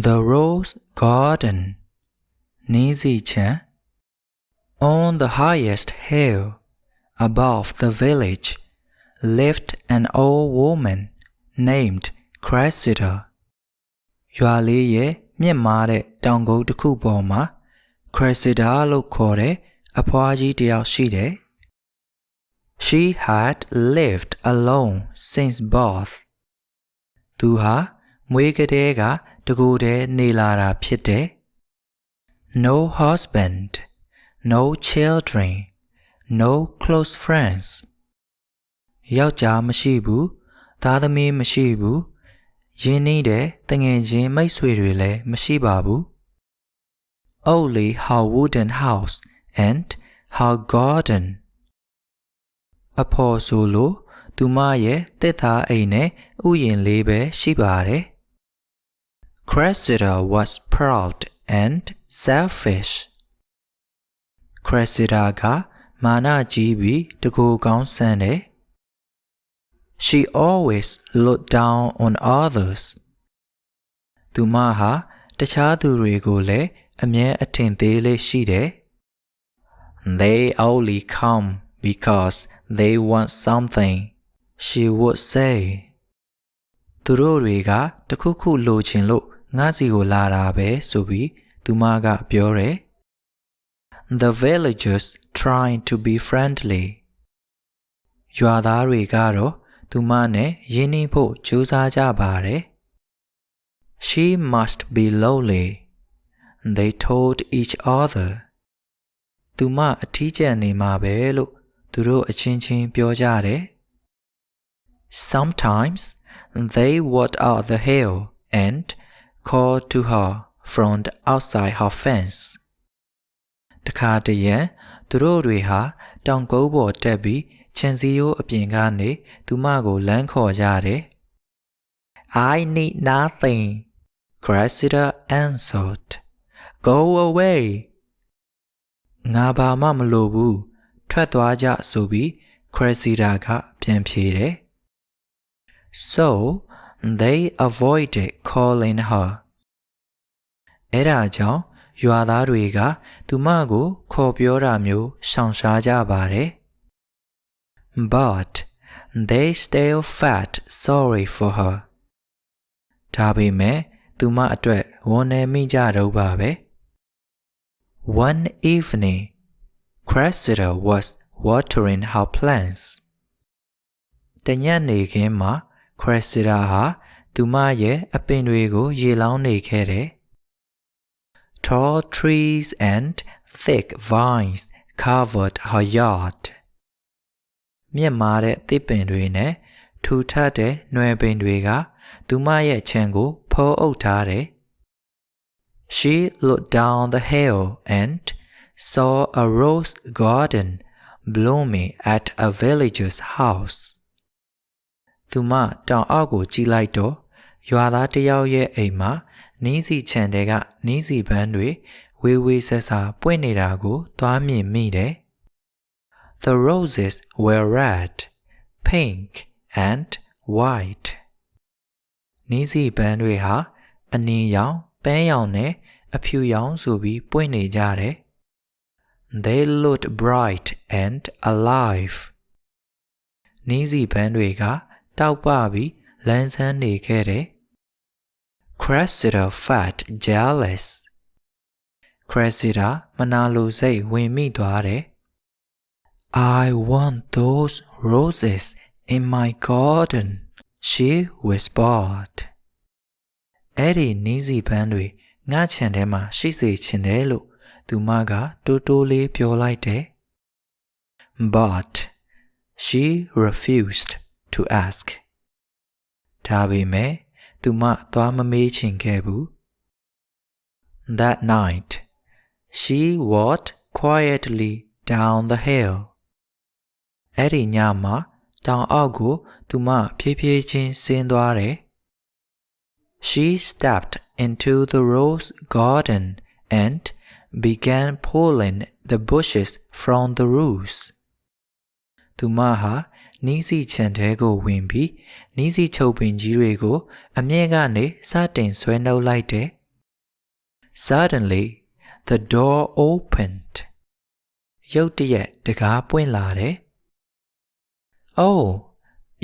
The rose garden နီးစီချံ On the highest hill above the village lived an old woman named Cressida ရွာလေးရဲ့မြင့်မားတဲ့တောင်ကုန်းတစ်ခုပေါ်မှာ Cressida လို့ခေါ်တဲ့အဖွားကြီးတစ်ယောက်ရှိတယ် She had lived alone since birth သူဟာမွေးကလေးကတကူတည်းနေလာတာဖြစ်တယ် No husband, no children, no close friends ယောက်ျားမရှိဘူးသားသမီးမရှိဘူးရင်းနှီးတဲ့တငယ်ချင်းမိတ်ဆွေတွေလည်းမရှိပါဘူး Only her wooden house and her garden အဖော်ဆိုလို့သူမရဲ့တစ်သားအိမ်နဲ့ဥယျာဉ်လေးပဲရှိပါတယ် Cressida was proud and selfish Cressida ကမာနကြီးပြီးတကူကောင်းဆန်တယ် She always looked down on others သူမဟာတခြားသူတွေကိုလည်းအမြဲအထင်သေးလေးရှိတယ် They only come because they want something she would say သူတို့တွေကတခုခုလိုချင်လို့ငါစီကိုလာတာပဲဆိုပြီးသူမကပြောတယ် The villagers trying to be friendly ရွာသားတွေကတော့သူမနဲ့ရင်းနှီးဖို့ကြိုးစားကြပါတယ် She must be lonely they told each other သူမအထီးကျန်နေမှာပဲလို့သူတို့အချင်းချင်းပြောကြတယ် Sometimes they walked out the hill and called to her from outside her fence တခါတရံသူတို့တွေဟာတောင်ကုန်းပေါ်တက်ပြီးခြံစည်းရိုးအပြင်ကနေသူမကိုလမ်းခေါ်ကြတယ် I need nothing Cressida answered Go away ငါဘာမှမလိုဘူးထွက်သွားကြဆိုပြီး Cressida ကပြန်ဖြေတယ် So they avoided calling her အဲ့ဒါကြောင့်ရွာသားတွေကသူမကိုခေါ်ပြောတာမျိုးရှောင်ရှားကြပါတယ် But they still felt sorry for her ဒါပေမဲ့သူမအတွက်ဝမ်းနည်းမိကြတော့ပါပဲ One evening Cressida was watering her plants တညနေခင်းမှာ Cressida ဟာသူမရဲ့အပင်တွေကိုရေလောင်းနေခဲ့တယ် Tall trees and thick vines covered her yard မြင့်မားတဲ့သစ်ပင်တွေနဲ့ထူထပ်တဲ့နွယ်ပင်တွေကသူမရဲ့ခြံကိုဖုံးအုပ်ထားတယ် She looked down the hill and saw a rose garden blooming at a villager's house သူမတောင်အောက်ကိုကြည့်လိုက်တော့ရွာသားတစ်ယောက်ရဲ့အိမ်မှာနီးစီခြံတွေကနီးစီပန်းတွေဝေဝေဆဆပွင့်နေတာကိုသွားမြင်မိတယ် The roses were red, pink and white နီးစီပန်းတွေဟာအနီရောင်ပန်းရောင်နဲ့အဖြူရောင်ဆိုပြီးပွင့်နေကြတယ် They looked bright and alive နီးစီပန်းတွေကတောက်ပပြီးလန်းဆန်းနေခဲ့တယ် Cressida felt jealous Cressida မနာလိုစိတ်ဝင်မိသွားတယ် I want those roses in my garden she whispered အဲ့ဒီနီးစီပန်းတွေငါခြံထဲမှာရှိစေချင်တယ်လို့သူမကတိုးတိုးလေးပြောလိုက်တယ် But she refused to ask ဒါပေမဲ့သူမသွားမမေးချင်ခဲ့ဘူး That night she walked quietly down the hill အဲ့ဒီညမှာတောင်အောက်ကိုသူမဖြည်းဖြည်းချင်းဆင်းသွားတယ် She stepped into the rose garden and began pulling the bushes from the roots သူမဟာနီးစီခြံထဲကိုဝင်ပြီးနီးစီချုပ်ပင်ကြီးတွေကိုအမြင့်ကနေစတင်ဆွဲနှုတ်လိုက်တယ် Suddenly, the door opened. ရုတ်တရက်တကားပွင့်လာတယ်။ Oh,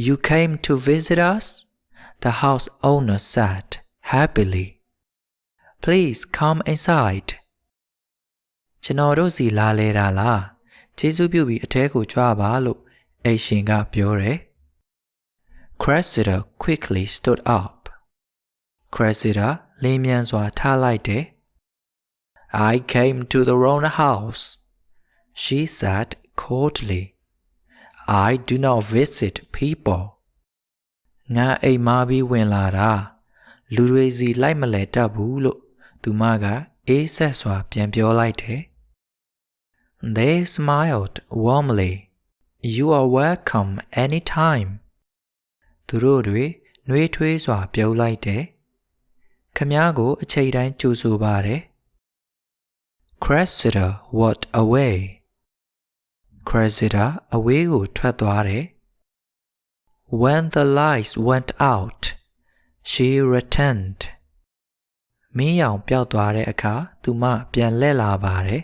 you came to visit us? The house owner said happily. Please come inside. ကျွန်တော်တို့စီလာလေတာလား။ကျေးဇူးပြုပြီးအထဲကိုကြွပါလို့အိမ်ရှင်ကပြောတယ်။ Cressida quickly stood up. Cressida လင်းမြန်စွာထားလိုက်တယ်။ I came to the wrong house, she said coldly. I do not visit people. ငါအိမ်မာပြီးဝင်လာတာလူတွေစီလိုက်မလဲတတ်ဘူးလို့သူမကအေးဆက်စွာပြန်ပြောလိုက်တယ်။ They smiled warmly. You are welcome anytime. သူတို့တွေနှွေးထွေးစွာပြောလိုက်တယ်။ခမည်းကိုအချိန်တိုင်းကြိုဆိုပါတယ်။ Cressida walked away. Cressida အဝေးကိုထွက်သွားတယ်။ When the lights went out, she returned. မီးရောင်ပျောက်သွားတဲ့အခါသူမပြန်လှည့်လာပါတယ်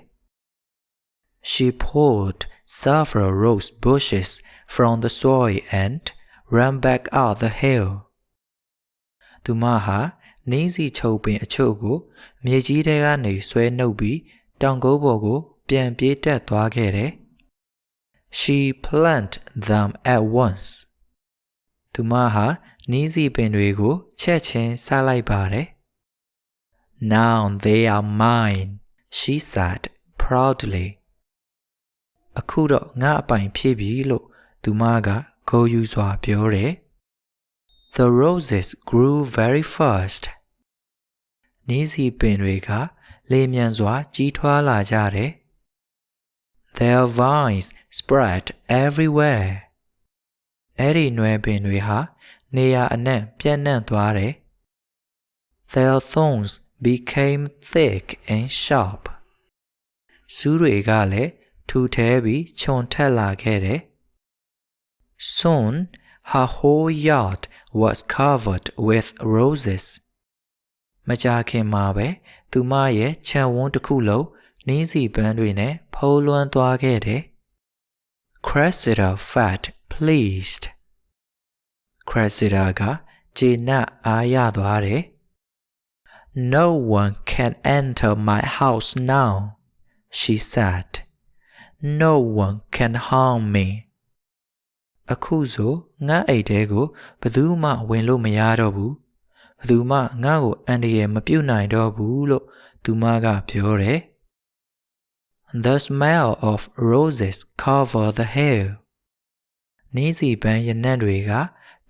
။ She pulled several rose bushes from the soil and ran back out the hill. သူမဟာနှင်းစီချုပ်ပင်အချို့ကိုမြေကြီးထဲကနေဆွဲနှုတ်ပြီးတောင်ကုန်းပေါ်ကိုပြန်ပြေးတက်သွားခဲ့တယ်။ She planted them at once. သူမဟာနှင်းစီပင်တွေကိုချက်ချင်းစားလိုက်ပါတယ်။ Now they are mine, she said proudly. အခုတော့ငါအပိုင်ဖြစ်ပြီလို့သူမကဂုဏ်ယူစွာပြောတယ်။ The roses grew very fast. နှင်းစီပင်တွေကလေမြန်စွာကြီးထွားလာကြတယ်။ Their vines spread everywhere. အဲ့ဒီနွယ်ပင်တွေဟာနေရာအနှံ့ပြန့်နှံ့သွားတယ်။ Their thorns became thick and sharp. ဆူးတွေကလည်းထူထဲပြီးခြုံထက်လာခဲ့တယ်။ Soon, her whole yard was covered with roses. မကြာခင်မှာပဲသူမရဲ့ခြံဝန်းတစ်ခုလုံးနှင်းစီပန်းတွေနဲ့ဖုံးလွှမ်းသွားခဲ့တယ်။ Cressida felt pleased. Cressida ကကျေနပ်အားရသွားတယ်။ No one can enter my house now, she said. No one can harm me. အခုဆိုငါအိမ်ထဲကိုဘယ်သူမှဝင်လို့မရတော့ဘူး။ဘယ်သူမှငါ့ကိုအန္တရာယ်မပြုနိုင်တော့ဘူးလို့သူမကပြောတယ်။ The smell of roses covered the hill. နှင်းစီပန်းရနံ့တွေက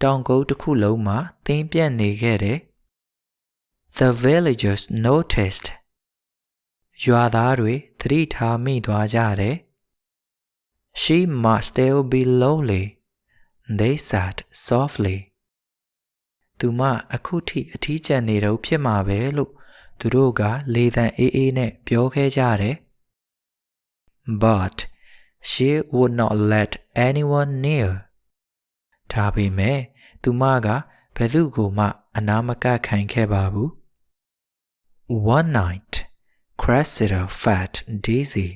တောင်ကုန်းတစ်ခုလုံးမှာသင်းပြန့်နေခဲ့တယ်။ The villagers noticed. ရွာသားတွေသတိထားမိသွားကြတယ်။ She must still be lonely, they said softly. သူမအခုထိအထီးကျန်နေတော့ဖြစ်မှာပဲလို့သူတို့ကလေသံအေးအေးနဲ့ပြောခဲ့ကြတယ်။ But she would not let anyone near. ဒါပေမဲ့သူမကဘယ်သူကိုမှအနားမကပ်ခိုင်းခဲ့ပါဘူး။ One night, Cressida felt dizzy.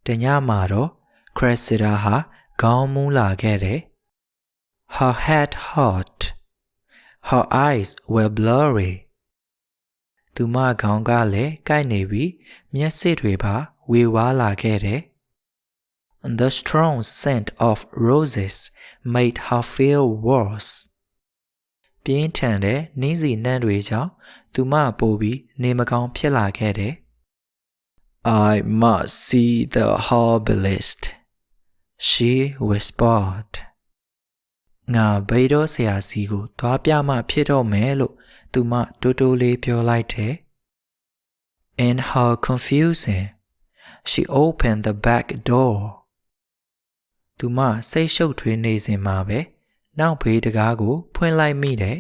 တညမှာတော့ Cressida ဟာခေါင်းမူးလာခဲ့တယ်။ Her head hurt. Her eyes were blurry. သူမခေါင်းကလည်းကိုက်နေပြီးမျက်စိတွေပါဝေဝါးလာခဲ့တယ်။ The strong scent of roses made her feel worse. ပြင်းထန်တဲ့နှင်းစီနှံ့တွေကြောင့်သူမပိုပြီးနေမကောင်းဖြစ်လာခဲ့တယ်။ I must see the herbalist, she whispered. ငါဗိဒ္ဓဆရာစီကိုသွားပြမှဖြစ်တော့မယ်လို့သူမတိုးတိုးလေးပြောလိုက်တယ်။ In her confusion, she opened the back door. သူမစိတ်ရှုပ်ထွေးနေစဉ်မှာပဲနောက်ဘေးတကားကိုဖွင့်လိုက်မိတယ်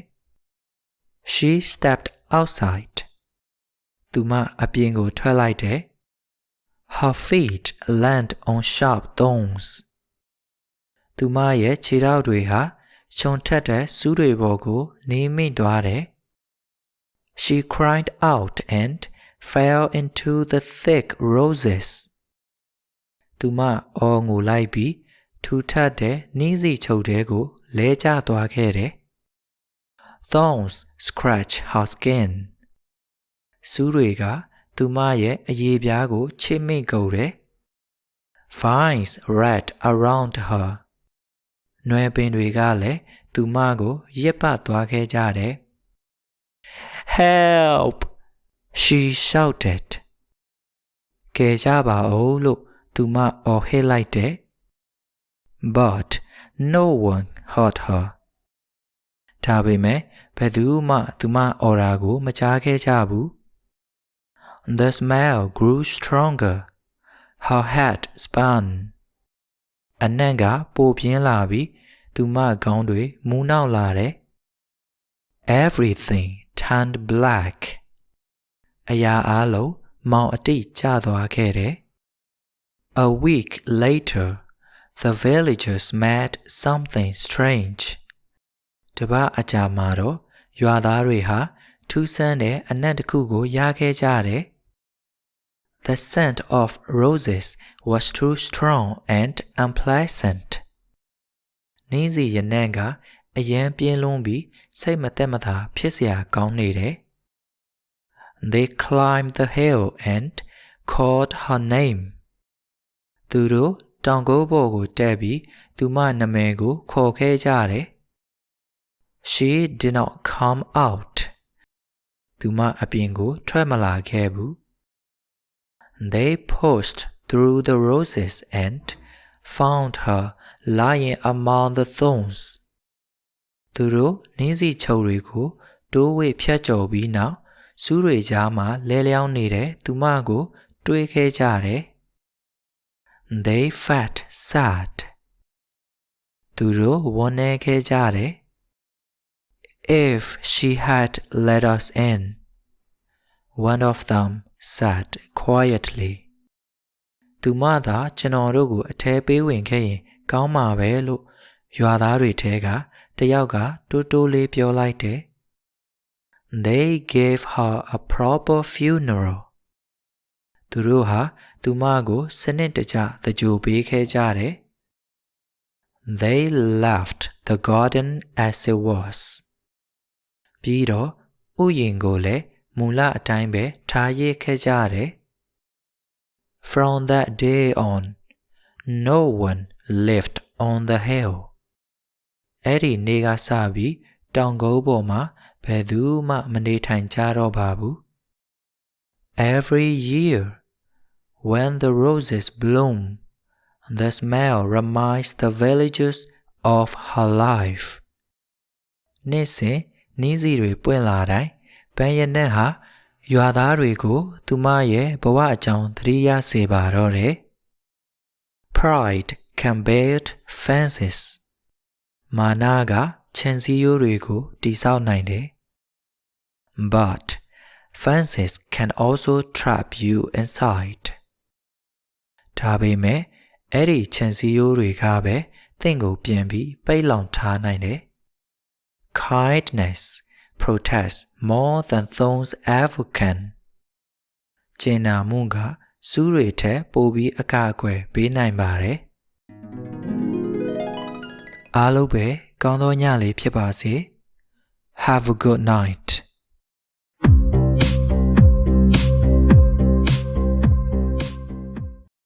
။ She stepped outside. သူမအပြင်ကိုထွက်လိုက်တယ်။ Her feet landed on sharp thorns. သူမရဲ့ခြေထောက်တွေဟာခြုံထက်တဲ့ဆူးတွေပေါ်ကိုနင်းမိသွားတယ်။ She cried out and fell into the thick roses. သူမအော်ငိုလိုက်ပြီးထူထပ်တဲ့နှင်းစီချုပ်တဲကိုလဲကျသွားခဲ့တယ်။ Thorns scratch her skin. ဆူးတွေကသူမရဲ့အရေပြားကိုချိတ်မိတ်ကုန်တယ်။ Vines wrapped around her. နွယ်ပင်တွေကလည်းသူမကိုရစ်ပတ်သွားခဲ့ကြတယ်။ Help! She shouted. ကယ်ကြပါဦးလို့သူမအော်ဟစ်လိုက်တယ်။ But no one heard her. ဒါပေမဲ့ဘယ်သူမှသူမအော်တာကိုမကြားခဲ့ကြဘူး။ The smell grew stronger. Her head spun. အနံ့ကပိုပြင်းလာပြီးသူမခေါင်းတွေမူးနောက်လာတယ်။ Everything turned black. အရာအလုံးမောင်အတိကျသွားခဲ့တယ်။ A week later, the villagers met something strange. တပတ်အကြာမှာတော့ရွာသားတွေဟာထူးဆန်းတဲ့အနံ့တစ်ခုကိုရခဲ့ကြတယ်။ The scent of roses was too strong and unpleasant. နှင်းစီရနံ့ကအရန်ပြင်းလွန်းပြီးစိတ်မသက်မသာဖြစ်စရာကောင်းနေတယ်။ They climbed the hill and called her name. သူတို့တောင်ကုန်းပေါ်ကိုတက်ပြီးသူမနာမည်ကိုခေါ်ခဲ့ကြတယ်။ She did not come out. သူမအပြင်ကိုထွက်မလာခဲ့ဘူး။ They pushed through the roses and found her lying among the thorns. သူတို့နှင်းစီချုပ်တွေကိုတိုးဝှေ့ဖြတ်ကျော်ပြီးနောက်ဆူးတွေကြားမှာလဲလျောင်းနေတဲ့သူမကိုတွေ့ခဲ့ကြတယ်။ They felt sad. သူတို့ဝမ်းနည်းခဲ့ကြတယ်။ If she had let us in, one of them said quietly. သူမသာကျွန်တော်တို့ကိုအထဲပေးဝင်ခဲ့ရင်ကောင်းမှာပဲလို့ရွာသားတွေထဲကတယောက်ကတိုးတိုးလေးပြောလိုက်တယ်။ They gave her a proper funeral. သူတို့ဟာသူမကိုစနစ်တကျသဂြိုလ်ပေးခဲ့ကြတယ်။ They left the garden as it was. ပြီးတော့ဥယျာဉ်ကိုလည်းမူလအတိုင်းပဲထားရစ်ခဲ့ကြတယ်။ From that day on, no one lived on the hill. အဲ့ဒီနေ့ကစပြီးတောင်ကုန်းပေါ်မှာဘယ်သူမှမနေထိုင်ကြတော့ပါဘူး။ Every year, when the roses bloom, the smell reminds the villagers of her life. နေ့စဉ်နှင်းစီတွေပွင့်လာတိုင်းပန်းရနံ့ဟာရွာသားတွေကိုသူမရဲ့ဘဝအကြောင်းသတိရစေပါတော့တယ်။ Pride can build fences. မာနကခြံစည်းရိုးတွေကိုတည်ဆောက်နိုင်တယ်။ But fences can also trap you inside. ဒါပေမဲ့အဲ့ဒီခြံစည်းရိုးတွေကပဲသင်ကိုပြန်ပြီးပိတ်လောင်ထားနိုင်တယ်။ Kindness protects more than thorns ever can. ကျင်နာမှုကဆူးတွေထက်ပိုပြီးအကာအကွယ်ပေးနိုင်ပါတယ်။ အားလုံးပဲကောင်းသောညလေးဖြစ်ပါစေ။ Have a good night.